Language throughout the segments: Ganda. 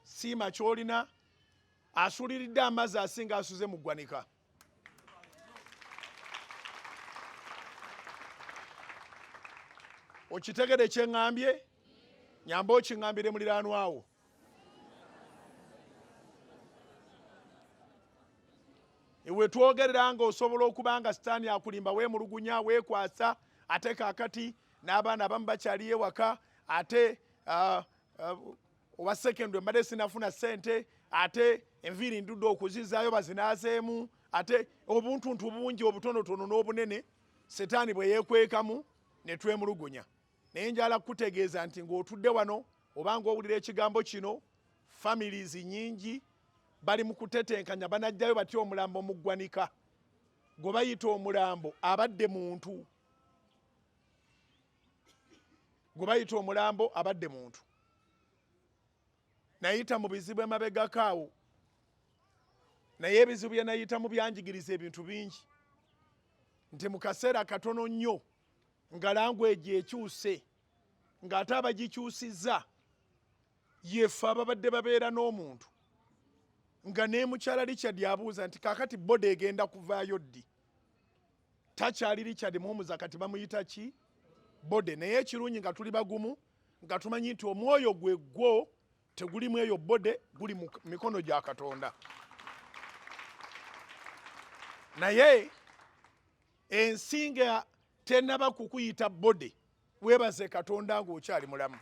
siima kyolina asuuliridde amazzi asinga asuze mu ggwanika. Okitegede kye ŋŋambye? Nyamba okiŋŋambire muliraanwa wo. Ewe twogerera nga osobola okuba nga sitaani akulimba weemulugunya weekwasa ate kaakati n'abaana abamu bakyaliyo ewaka ate owa sekendwe mbadde sinafuna ssente ate enviiri ndudde okuzizaayo bazinaazeemu ate obuntuntu bungi obutonotono n'obunene setaani bwe yeekwekamu ne twemulugunya. Naye njala kutegeeza nti ng'otudde wano oba ng'owulira ekigambo kino families nnyingi bali mu kutetenkanya banajjayo batya omulambo mu ggwanika. Gwe bayita omulambo abadde muntu. Gwe bayita omulambo abadde muntu. Nayita mu bizibu emabegako awo. Naye ebizibu bye nayitamu byanjigiriza ebintu bingi. Nti mu kaseera katono nnyo nga langweegi ekyuse ng'ate abagikyusizza yefe ababadde babeera n'omuntu nga ne mukyala Richard abuuza nti kaakati boda egenda kuvaayo ddi? Takyali Richard Muhumuza kati bamuyita ki? Bode. Naye ekirungi nga tuli bagumu nga tumanyi nti omwoyo gwe gwo tegulimu eyo bode, guli mu mikono gya Katonda. Naye ensinga tenaba kukuyita bode weebaze Katonda ng'okyali mulamu.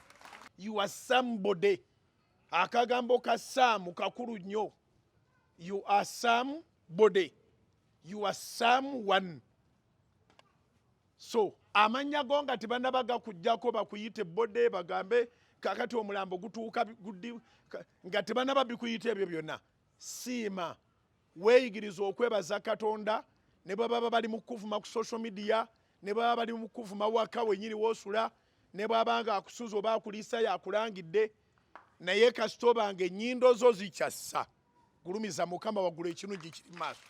You are somebody. Akagambo ka Saamu kakulu nnyo. You are somebody. You are someone. So amanya go nga tebanabaga kujjako bakuyite bode bagambe kakati omulambo gutuuka nga tebanaba bikuyita ebyo byonna. Siima weeyigiriza okwebaza Katonda ne baba bali mu kuvuma ku social media ne baba bali mu kuvuma waka wenyini woosula ne bwaba nga akusuza oba akuliisa yakulangidde naye kasita oba nga ennyindo zo zikyassa gulumiza Mukama waggulu ekirungi kiri mu maaso.